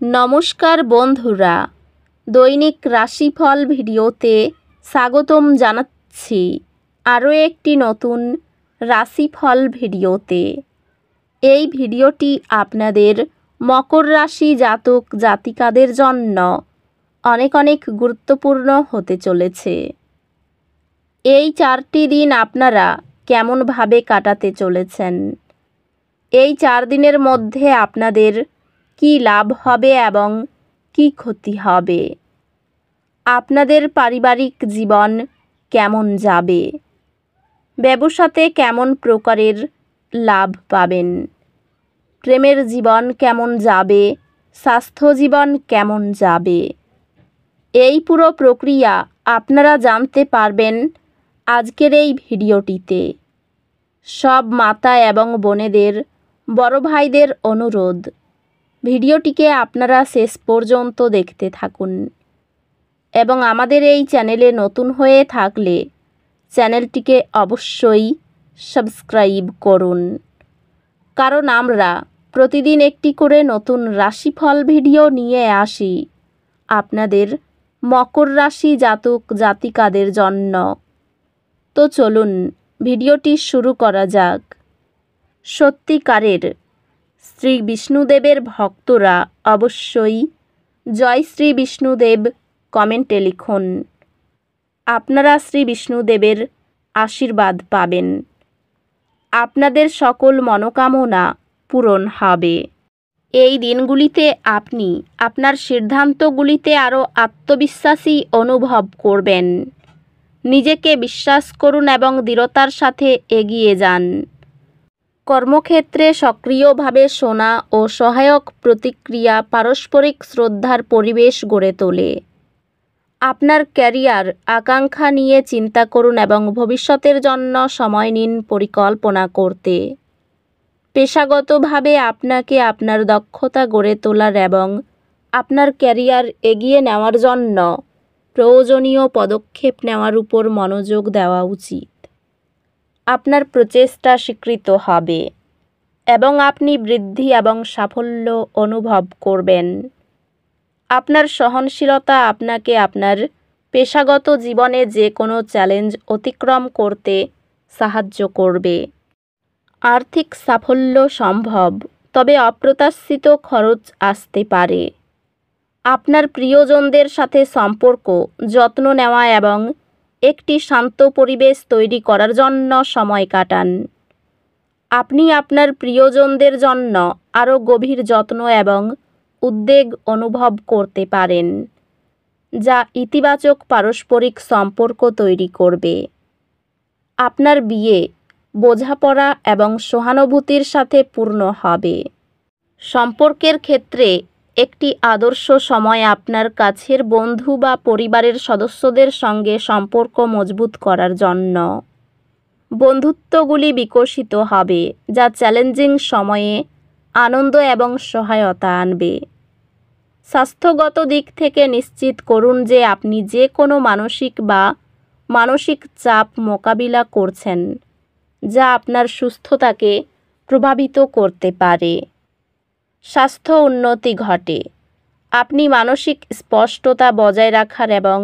নমস্কার বন্ধুরা, দৈনিক রাশিফল ভিডিওতে স্বাগতম জানাচ্ছি আরও একটি নতুন রাশিফল ভিডিওতে। এই ভিডিওটি আপনাদের মকর রাশি জাতক জাতিকাদের জন্য অনেক অনেক গুরুত্বপূর্ণ হতে চলেছে। এই 4টি দিন আপনারা কেমনভাবে কাটাতে চলেছেন, এই 4 দিনের মধ্যে আপনাদের কি লাভ হবে এবং কি ক্ষতি হবে, আপনাদের পারিবারিক জীবন কেমন যাবে, ব্যবসাতে কেমন প্রকারের লাভ পাবেন, প্রেমের জীবন কেমন যাবে, স্বাস্থ্য জীবন কেমন যাবে, এই পুরো প্রক্রিয়া আপনারা জানতে পারবেন আজকের এই ভিডিওটিতে। সব মাতা এবং বোনেদের, বড় ভাইদের অনুরোধ, ভিডিওটিকে আপনারা শেষ পর্যন্ত দেখতে থাকুন এবং আমাদের এই চ্যানেলে নতুন হয়ে থাকলে চ্যানেলটিকে অবশ্যই সাবস্ক্রাইব করুন, কারণ আমরা প্রতিদিন একটি করে নতুন রাশিফল ভিডিও নিয়ে আসি আপনাদের মকর রাশি জাতক জাতিকাদের জন্য। তো চলুন ভিডিওটি শুরু করা যাক। সত্যিকারের শ্রী বিষ্ণুদেবের ভক্তরা অবশ্যই জয় শ্রী বিষ্ণুদেব কমেন্টে লিখুন। আপনারা শ্রী বিষ্ণুদেবের আশীর্বাদ পাবেন, আপনাদের সকল মনোকামনা পূরণ হবে। এই দিনগুলিতে আপনি আপনার সিদ্ধান্তগুলিতে আরও আত্মবিশ্বাসী অনুভব করবেন। নিজেকে বিশ্বাস করুন এবং দৃঢ়তার সাথে এগিয়ে যান। কর্মক্ষেত্রে সক্রিয়ভাবে শোনা ও সহায়ক প্রতিক্রিয়া পারস্পরিক শ্রদ্ধার পরিবেশ গড়ে তোলে। আপনার ক্যারিয়ার আকাঙ্ক্ষা নিয়ে চিন্তা করুন এবং ভবিষ্যতের জন্য সময় নিন পরিকল্পনা করতে। পেশাগতভাবে আপনাকে আপনার দক্ষতা গড়ে তোলার এবং আপনার ক্যারিয়ার এগিয়ে নেওয়ার জন্য প্রয়োজনীয় পদক্ষেপ নেওয়ার উপর মনোযোগ দেওয়া উচিত। আপনার প্রচেষ্টা স্বীকৃত হবে এবং আপনি বৃদ্ধি এবং সাফল্য অনুভব করবেন। আপনার সহনশীলতা আপনাকে আপনার পেশাগত জীবনে যে কোনো চ্যালেঞ্জ অতিক্রম করতে সাহায্য করবে। আর্থিক সাফল্য সম্ভব, তবে অপ্রত্যাশিত খরচ আসতে পারে। আপনার প্রিয়জনদের সাথে সম্পর্ক যত্ন নেওয়া এবং একটি শান্ত পরিবেশ তৈরি করার জন্য সময় কাটান। আপনি আপনার প্রিয়জনদের জন্য আরও গভীর যত্ন এবং উদ্বেগ অনুভব করতে পারেন, যা ইতিবাচক পারস্পরিক সম্পর্ক তৈরি করবে। আপনার বিয়ে বোঝাপড়া এবং সহানুভূতির সাথে পূর্ণ হবে। সম্পর্কের ক্ষেত্রে একটি আদর্শ সময় আপনার কাছের বন্ধু বা পরিবারের সদস্যদের সঙ্গে সম্পর্ক মজবুত করার জন্য। বন্ধুত্বগুলি বিকশিত হবে, যা চ্যালেঞ্জিং সময়ে আনন্দ এবং সহায়তা আনবে। স্বাস্থ্যগত দিক থেকে নিশ্চিত করুন যে আপনি যে কোনো মানসিক চাপ মোকাবিলা করছেন, যা আপনার সুস্থতাকে প্রভাবিত করতে পারে। স্বাস্থ্য উন্নতি ঘটে, আপনি মানসিক স্পষ্টতা বজায় রাখার এবং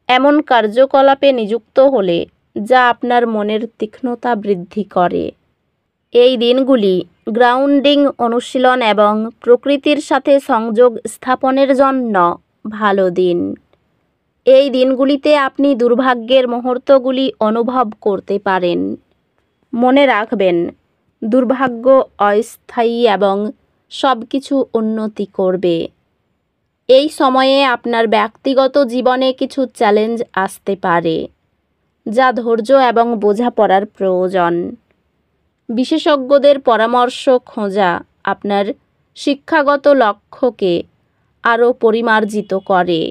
এমন কার্যকলাপে নিযুক্ত হলে যা আপনার মনের তীক্ষ্ণতা বৃদ্ধি করে। এই দিনগুলি গ্রাউন্ডিং অনুশীলন এবং প্রকৃতির সাথে সংযোগ স্থাপনের জন্য ভালো দিন। এই দিনগুলিতে আপনি দুর্ভাগ্যের মুহূর্তগুলি অনুভব করতে পারেন। মনে রাখবেন, দুর্ভাগ্য অস্থায়ী এবং সব কিছু উন্নতি করবে। এই সময়ে আপনার ব্যক্তিগত জীবনে কিছু চ্যালেঞ্জ আসতে পারে, যা ধৈর্য এবং বোঝাপড়ার প্রয়োজন। বিশেষজ্ঞদের পরামর্শ খোঁজা আপনার শিক্ষাগত লক্ষ্যকে আরও পরিমার্জিত করে।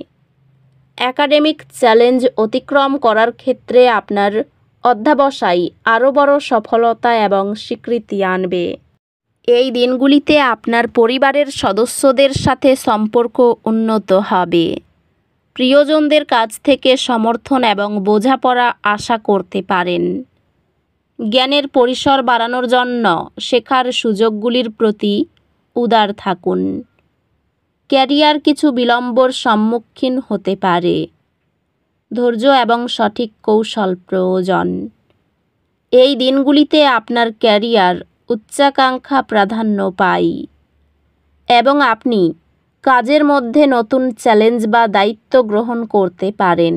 একাডেমিক চ্যালেঞ্জ অতিক্রম করার ক্ষেত্রে আপনার অধ্যবসায় আরও বড় সফলতা এবং স্বীকৃতি আনবে। এই দিনগুলিতে আপনার পরিবারের সদস্যদের সাথে সম্পর্ক উন্নত হবে। প্রিয়জনদের কাছ থেকে সমর্থন এবং বোঝাপড়া আশা করতে পারেন। জ্ঞানের পরিসর বাড়ানোর জন্য শেখার সুযোগগুলির প্রতি উদার থাকুন। ক্যারিয়ার কিছু বিলম্বর সম্মুখীন হতে পারে। ধৈর্য এবং সঠিক কৌশল প্রয়োজন। এই দিনগুলিতে আপনার ক্যারিয়ার উচ্চাকাঙ্ক্ষা প্রাধান্য পায় এবং আপনি কাজের মধ্যে নতুন চ্যালেঞ্জ বা দায়িত্ব গ্রহণ করতে পারেন।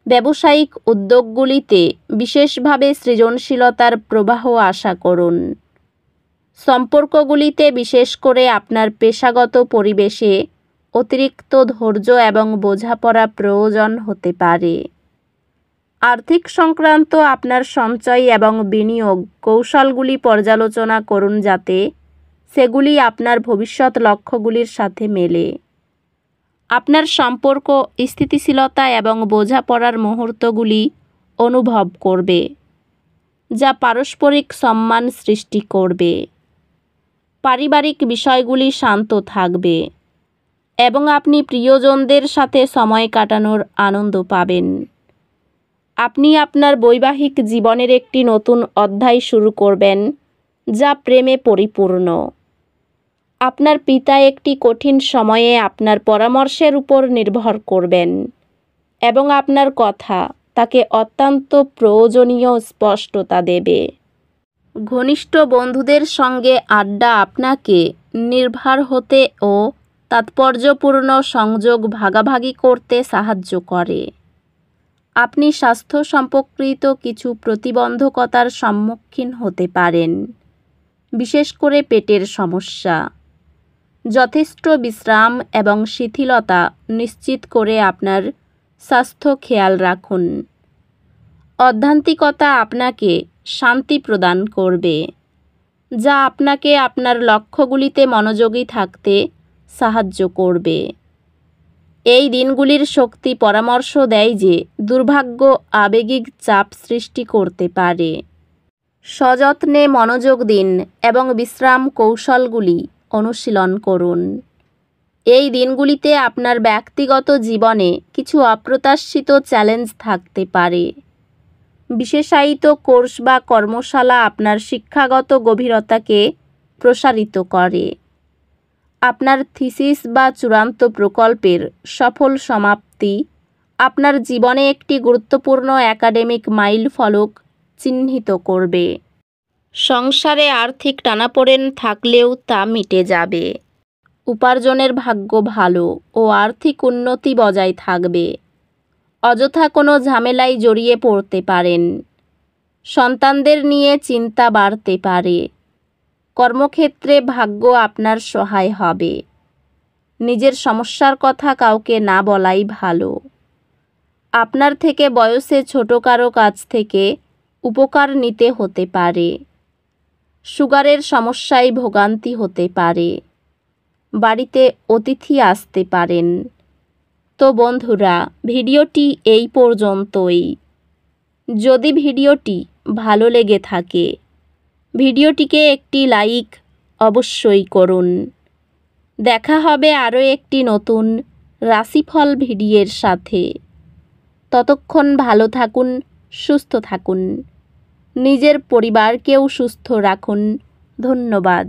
ব্যবসায়িক উদ্যোগগুলিতে বিশেষভাবে সৃজনশীলতার প্রবাহ আশা করুন। সম্পর্কগুলিতে বিশেষ করে আপনার পেশাগত পরিবেশে অতিরিক্ত ধৈর্য এবং বোঝাপড়া প্রয়োজন হতে পারে। আর্থিক সংক্রান্ত আপনার সঞ্চয় এবং বিনিয়োগ কৌশলগুলি পর্যালোচনা করুন যাতে সেগুলি আপনার ভবিষ্যৎ লক্ষ্যগুলির সাথে মেলে। আপনার সম্পর্ক স্থিতিশীলতা এবং বোঝাপড়ার মুহূর্তগুলি অনুভব করবে, যা পারস্পরিক সম্মান সৃষ্টি করবে। পারিবারিক বিষয়গুলি শান্ত থাকবে এবং আপনি প্রিয়জনদের সাথে সময় কাটানোর আনন্দ পাবেন। আপনি আপনার বৈবাহিক জীবনের একটি নতুন অধ্যায় শুরু করবেন, যা প্রেমে পরিপূর্ণ। আপনার পিতা একটি কঠিন সময়ে আপনার পরামর্শের উপর নির্ভর করবেন এবং আপনার কথা তাকে অত্যন্ত প্রয়োজনীয় স্পষ্টতা দেবে। ঘনিষ্ঠ বন্ধুদের সঙ্গে আড্ডা আপনাকে নির্ভর হতে ও তাৎপর্যপূর্ণ সংযোগ ভাগাভাগি করতে সাহায্য করে। আপনি স্বাস্থ্য সম্পর্কিত কিছু প্রতিবন্ধকতার সম্মুখীন হতে পারেন, বিশেষ করে পেটের সমস্যা। যথেষ্ট বিশ্রাম এবং শিথিলতা নিশ্চিত করে আপনার স্বাস্থ্য খেয়াল রাখুন। অধ্যান্তিকতা আপনাকে শান্তি প্রদান করবে, যা আপনাকে আপনার লক্ষ্যগুলিতে মনোযোগী থাকতে সাহায্য করবে। এই দিনগুলির শক্তি পরামর্শ দেয় যে দুর্ভাগ্য আবেগিক চাপ সৃষ্টি করতে পারে। সযত্নে মনোযোগ দিন এবং বিশ্রাম কৌশলগুলি অনুশীলন করুন। এই দিনগুলিতে আপনার ব্যক্তিগত জীবনে কিছু অপ্রত্যাশিত চ্যালেঞ্জ থাকতে পারে। বিশেষায়িত কোর্স বা কর্মশালা আপনার শিক্ষাগত গভীরতাকে প্রসারিত করে। আপনার থিসিস বা চূড়ান্ত প্রকল্পের সফল সমাপ্তি আপনার জীবনে একটি গুরুত্বপূর্ণ একাডেমিক মাইলফলক চিহ্নিত করবে। সংসারে আর্থিক টানাপোড়েন থাকলেও তা মিটে যাবে। উপার্জনের ভাগ্য ভালো ও আর্থিক উন্নতি বজায় থাকবে। অযথা কোনো ঝামেলায় জড়িয়ে পড়তে পারেন। সন্তানদের নিয়ে চিন্তা বাড়তে পারে। কর্মক্ষেত্রে ভাগ্য আপনার সহায় হবে। নিজের সমস্যার কথা কাউকে না বলাই ভালো। আপনার থেকে বয়সে ছোট কারো কাছ থেকে উপকার নিতে হতে পারে। সুগারের সমস্যায় ভোগান্তি হতে পারে। বাড়িতে অতিথি আসতে পারেন। তো বন্ধুরা, ভিডিওটি এই পর্যন্তই। যদি ভিডিওটি ভালো লেগে থাকে, ভিডিওটিকে একটি লাইক অবশ্যই করুন। দেখা হবে আরও একটি নতুন রাশিফল ভিডিওর সাথে। ততক্ষণ ভালো থাকুন, সুস্থ থাকুন। নিজের পরিবারকেও সুস্থ রাখুন। ধন্যবাদ।